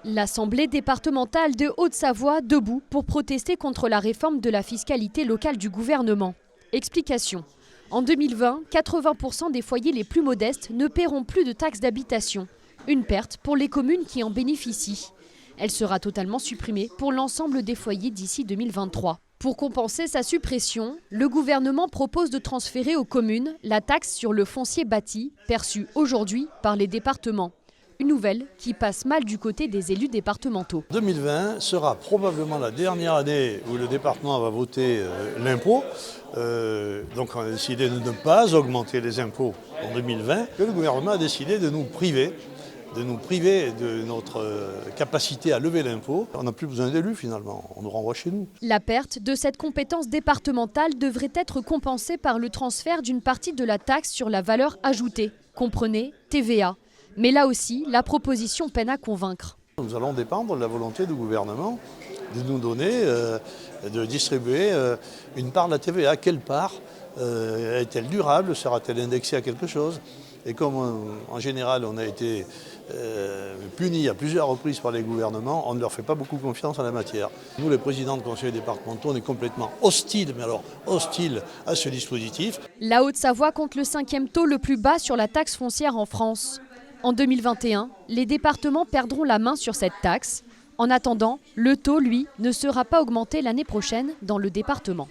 L'Assemblée départementale de Haute-Savoie debout pour protester contre la réforme de la fiscalité locale du gouvernement. Explication. En 2020, 80% des foyers les plus modestes ne paieront plus de taxes d'habitation. Une perte pour les communes qui en bénéficient. Elle sera totalement supprimée pour l'ensemble des foyers d'ici 2023. Pour compenser sa suppression, le gouvernement propose de transférer aux communes la taxe sur le foncier bâti, perçue aujourd'hui par les départements. Une nouvelle qui passe mal du côté des élus départementaux. 2020 sera probablement la dernière année où le département va voter l'impôt. Donc on a décidé de ne pas augmenter les impôts en 2020. Le gouvernement a décidé de nous priver de notre capacité à lever l'impôt. On n'a plus besoin d'élus finalement, on nous renvoie chez nous. La perte de cette compétence départementale devrait être compensée par le transfert d'une partie de la taxe sur la valeur ajoutée, comprenez TVA. Mais là aussi, la proposition peine à convaincre. Nous allons dépendre de la volonté du gouvernement de nous donner, de distribuer une part de la TVA. Quelle part est-elle durable? Sera-t-elle indexée à quelque chose? Et comme en général on a été punis à plusieurs reprises par les gouvernements, on ne leur fait pas beaucoup confiance en la matière. Nous, les présidents de conseils départementaux, on est complètement hostiles, mais alors hostiles à ce dispositif. La Haute-Savoie compte le 5e taux le plus bas sur la taxe foncière en France. En 2021, les départements perdront la main sur cette taxe. En attendant, le taux, lui, ne sera pas augmenté l'année prochaine dans le département.